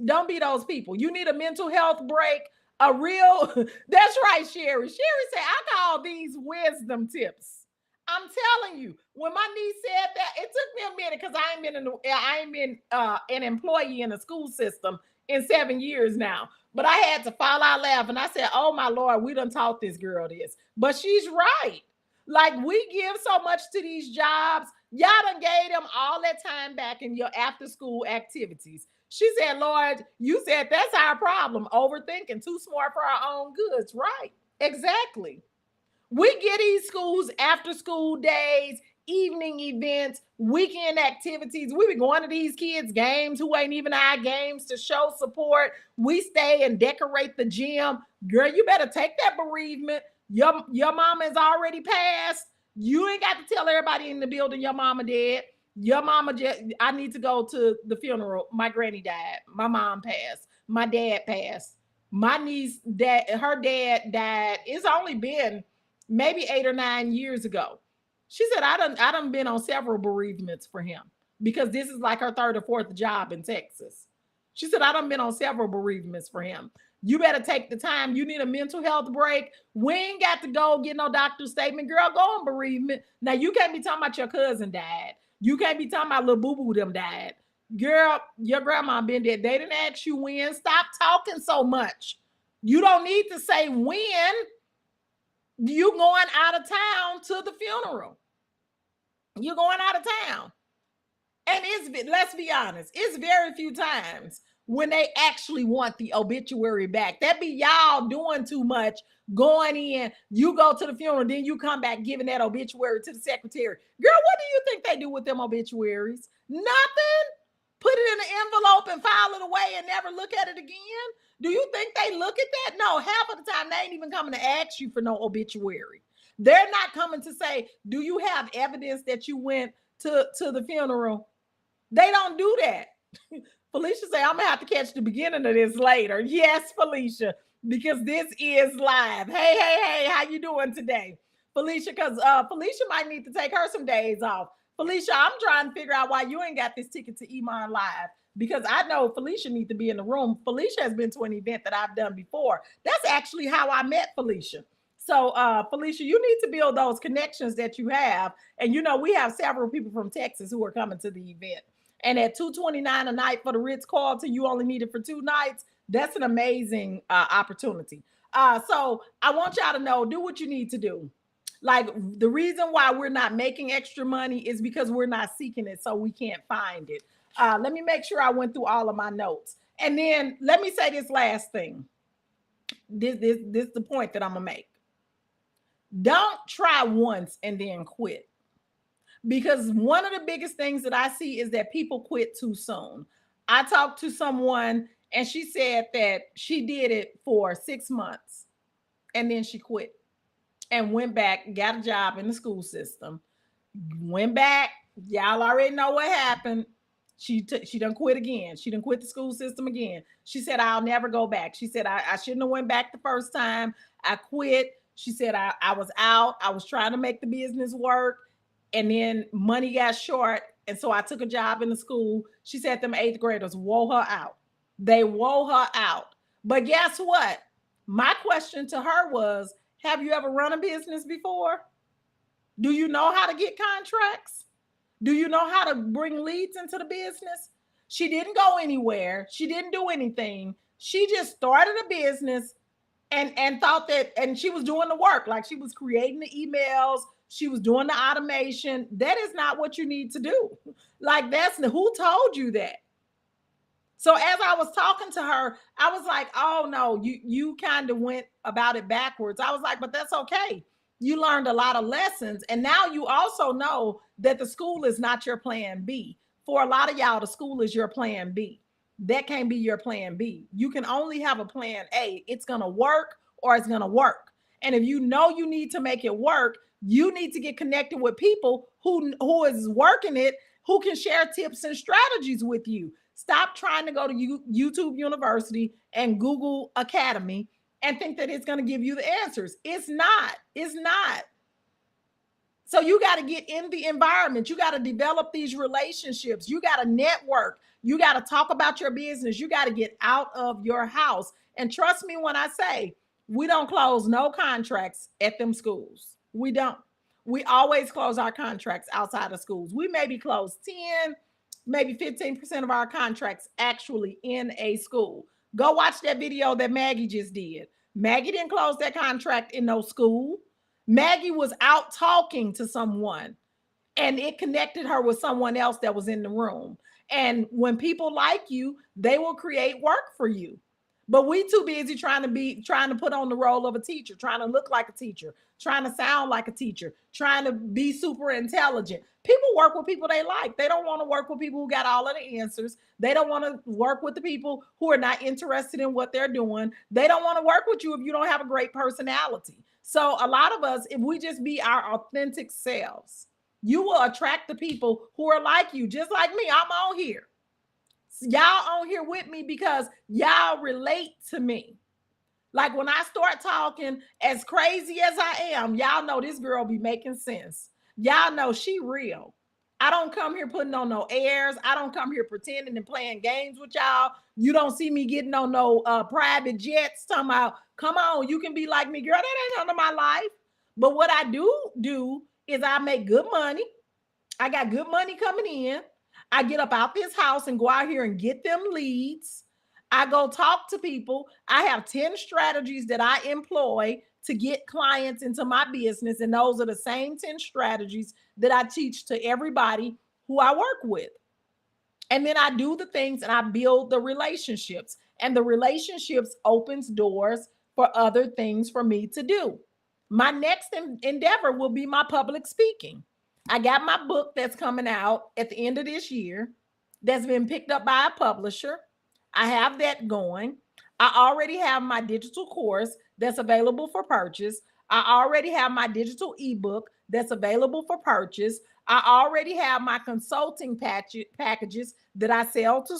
S1: Don't be those people. You need a mental health break. A real, that's right, Sherry. Sherry said, I call these wisdom tips. I'm telling you, when my niece said that, it took me a minute because I ain't been an employee in the school system in 7 years now. But I had to fall out laughing. I said, oh my Lord, we done taught this girl this. But she's right. Like, we give so much to these jobs. Y'all done gave them all that time back in your after school activities. She said, Lord, you said that's our problem. Overthinking, too smart for our own goods. Right. Exactly. We get these schools after school days, evening events, weekend activities. We be going to these kids' games who ain't even our games to show support. We stay and decorate the gym. Girl, you better take that bereavement. Your mama is already passed. You ain't got to tell everybody in the building your mama dead. Your mama just, I need to go to the funeral. My granny died. My mom passed. My dad passed. My niece, her dad died. It's only been maybe 8 or 9 years ago. She said, I done been on several bereavements for him because this is like her third or fourth job in Texas. She said, I done been on several bereavements for him. You better take the time. You need a mental health break. We ain't got to go get no doctor's statement. Girl, go on bereavement. Now, you can't be talking about your cousin died. You can't be talking about little boo-boo them died. Girl, your grandma been dead. They didn't ask you when. Stop talking so much. You don't need to say when. You going out of town to the funeral. You're going out of town. And let's be honest, it's very few times when they actually want the obituary back. That be y'all doing too much, going in, you go to the funeral, then you come back giving that obituary to the secretary. Girl, what do you think they do with them obituaries? Nothing. Put it in an envelope and file it away and never look at it again. Do you think they look at that? No, half of the time they ain't even coming to ask you for no obituary. They're not coming to say, do you have evidence that you went to the funeral? They don't do that. Felicia say, I'm gonna have to catch the beginning of this later. Yes, Felicia, because this is live. Hey, how you doing today? Felicia, because Felicia might need to take her some days off. Felicia, I'm trying to figure out why you ain't got this ticket to Iman Live, because I know Felicia needs to be in the room. Felicia has been to an event that I've done before. That's actually how I met Felicia. So, Felicia, you need to build those connections that you have. And you know, we have several people from Texas who are coming to the event. And at $229 a night for the Ritz Carlton, you only need it for 2 nights. That's an amazing opportunity. So I want y'all to know, do what you need to do. Like, the reason why we're not making extra money is because we're not seeking it, so we can't find it. Let me make sure I went through all of my notes. And then let me say this last thing. This is the point that I'm gonna make. Don't try once and then quit. Because one of the biggest things that I see is that people quit too soon. I talked to someone and she said that she did it for 6 months and then she quit and went back, got a job in the school system, went back. Y'all already know what happened. She done quit again. She done quit the school system again. She said, I'll never go back. She said, I shouldn't have went back the first time. I quit. She said, I was out. I was trying to make the business work. And then money got short. And so I took a job in the school. She said them eighth graders wore her out. They wore her out. But guess what? My question to her was, have you ever run a business before? Do you know how to get contracts? Do you know how to bring leads into the business? She didn't go anywhere. She didn't do anything. She just started a business and thought that, and she was doing the work. Like, she was creating the emails. She was doing the automation. That is not what you need to do. Like, that's who told you that? So as I was talking to her, I was like, oh no, you kind of went about it backwards. I was like, but that's okay. You learned a lot of lessons. And now you also know that the school is not your plan B. For a lot of y'all, the school is your plan B. That can't be your plan B. You can only have a plan A. It's going to work or it's going to work. And if you know you need to make it work, you need to get connected with people who is working it, who can share tips and strategies with you. Stop trying to go to YouTube University and Google Academy and think that it's going to give you the answers. It's not. It's not. So you got to get in the environment. You got to develop these relationships. You got to network. You got to talk about your business. You got to get out of your house. And trust me when I say, we don't close no contracts at them schools. We don't. We always close our contracts outside of schools. We maybe close 10, maybe 15% of our contracts actually in a school. Go watch that video that Maggie just did. Maggie didn't close that contract in no school. Maggie was out talking to someone and it connected her with someone else that was in the room. And when people like you, they will create work for you. But we too busy trying to put on the role of a teacher, trying to look like a teacher, trying to sound like a teacher, trying to be super intelligent. People work with people they like. They don't want to work with people who got all of the answers. They don't want to work with the people who are not interested in what they're doing. They don't want to work with you if you don't have a great personality. So a lot of us, if we just be our authentic selves, you will attract the people who are like you, just like me. I'm on here. Y'all on here with me because y'all relate to me. Like, when I start talking, as crazy as I am, y'all know this girl be making sense. Y'all know she real. I don't come here putting on no airs. I don't come here pretending and playing games with y'all. You don't see me getting on no private jets talking about, come on, you can be like me. Girl, that ain't none of my life. But what I do is I make good money. I got good money coming in. I get up out this house and go out here and get them leads. I go talk to people. I have 10 strategies that I employ to get clients into my business. And those are the same 10 strategies that I teach to everybody who I work with. And then I do the things and I build the relationships. And the relationships opens doors for other things for me to do. My next endeavor will be my public speaking. I got my book that's coming out at the end of this year that's been picked up by a publisher. I have that going. I already have my digital course that's available for purchase. I already have my digital ebook that's available for purchase. I already have my consulting packages that I sell to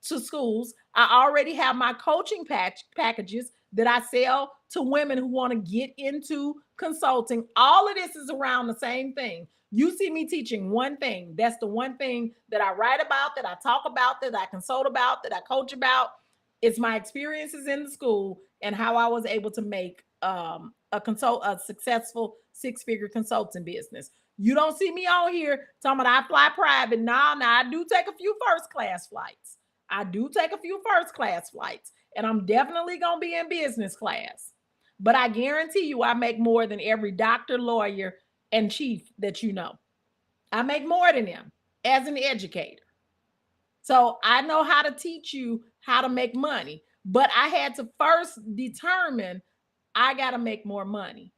S1: to schools. I already have my coaching packages that I sell to women who want to get into consulting. All of this is around the same thing. You see me teaching one thing. That's the one thing that I write about, that I talk about, that I consult about, that I coach about. It's my experiences in the school and how I was able to make a successful six-figure consulting business. You don't see me on here talking about I fly private. Now I do take a few first class flights. I do take a few first class flights, and I'm definitely going to be in business class. But I guarantee you, I make more than every doctor, lawyer, and chief that you know. I make more than them as an educator. So I know how to teach you how to make money. But I had to first determine I got to make more money.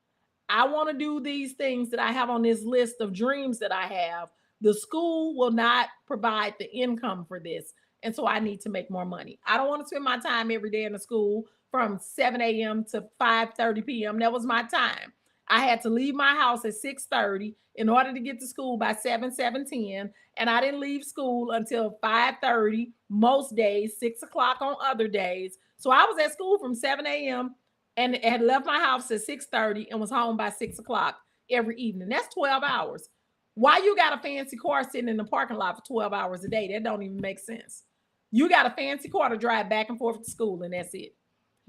S1: I want to do these things that I have on this list of dreams that I have. The school will not provide the income for this. And so I need to make more money. I don't want to spend my time every day in the school from 7 a.m. to 5:30 p.m. That was my time. I had to leave my house at 6:30 in order to get to school by 7:10. And I didn't leave school until 5:30 most days, 6 o'clock on other days. So I was at school from 7 a.m. and had left my house at 6:30 and was home by 6 o'clock every evening. That's 12 hours. Why you got a fancy car sitting in the parking lot for 12 hours a day? That don't even make sense. You got a fancy car to drive back and forth to school, and that's it.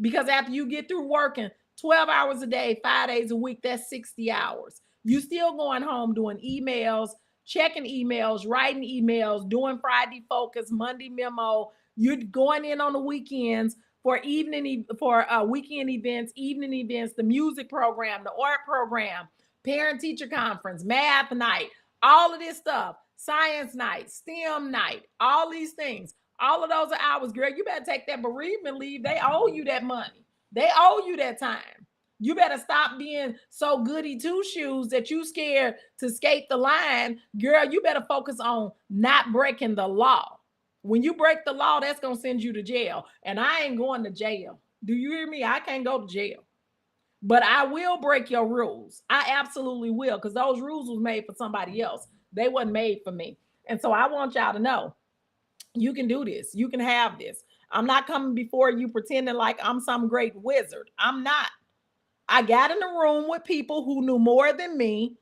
S1: Because after you get through working 12 hours a day, 5 days a week, that's 60 hours. You still going home doing emails, checking emails, writing emails, doing Friday focus, Monday memo. You're going in on the weekends for weekend events, evening events, the music program, the art program, parent teacher conference, math night, all of this stuff, science night, STEM night, all these things. All of those are hours, girl. You better take that bereavement leave. They owe you that money. They owe you that time. You better stop being so goody two shoes that you scared to skate the line. Girl, you better focus on not breaking the law. When you break the law, that's going to send you to jail. And I ain't going to jail. Do you hear me? I can't go to jail. But I will break your rules. I absolutely will, because those rules was made for somebody else. They wasn't made for me. And so I want y'all to know, you can do this. You can have this. I'm not coming before you pretending like I'm some great wizard. I'm not. I got in the room with people who knew more than me,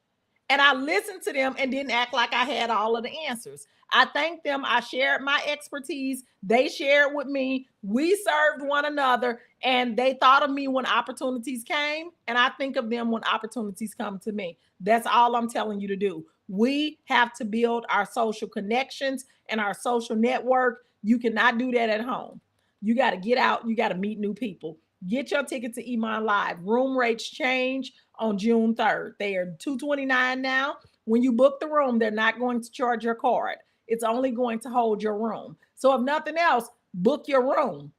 S1: and I listened to them and didn't act like I had all of the answers. I thanked them. I shared my expertise. They shared with me. We served one another, and they thought of me when opportunities came, and I think of them when opportunities come to me. That's all I'm telling you to do. We have to build our social connections and our social network. You cannot do that at home. You got to get out. You got to meet new people. Get your ticket to Iman Live. Room rates change on June 3rd. They are $229 now. When you book the room, they're not going to charge your card. It's only going to hold your room. So if nothing else, book your room.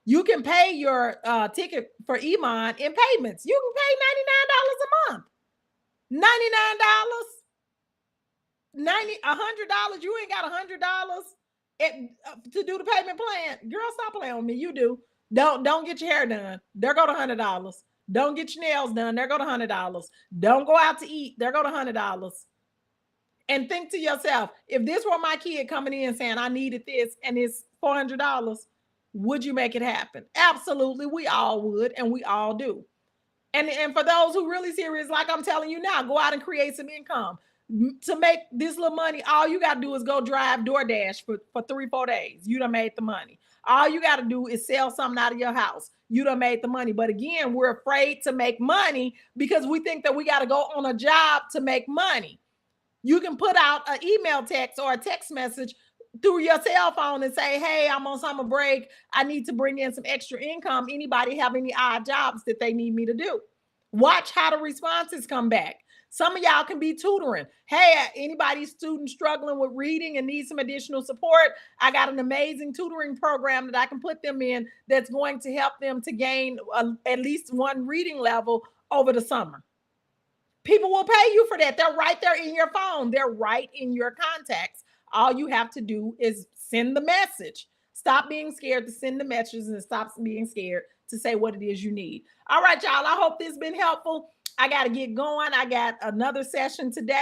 S1: You can pay your ticket for Iman in payments. You can pay $99 a month. $99. $100. You ain't got $100 to do the payment plan. Girl, stop playing with me. You do. Don't get your hair done. There go to $100. Don't get your nails done. There go to $100. Don't go out to eat. There go to $100. And think to yourself, if this were my kid coming in saying I needed this and it's $400, would you make it happen? Absolutely. We all would, and we all do. And for those who really serious, like I'm telling you now, go out and create some income. To make this little money, all you got to do is go drive DoorDash for 3-4 days. You done made the money. All you got to do is sell something out of your house. You done made the money. But again, we're afraid to make money because we think that we got to go on a job to make money. You can put out an email text or a text message through your cell phone and say, hey, I'm on summer break. I need to bring in some extra income. Anybody have any odd jobs that they need me to do? Watch how the responses come back. Some of y'all can be tutoring. Hey, anybody student struggling with reading and need some additional support, I got an amazing tutoring program that I can put them in that's going to help them to gain at least one reading level over the summer. People will pay you for that. They're right there in your phone. They're right in your contacts. All you have to do is send the message. Stop being scared to send the messages and stop being scared to say what it is you need. All right, y'all. I hope this has been helpful. I got to get going. I got another session today.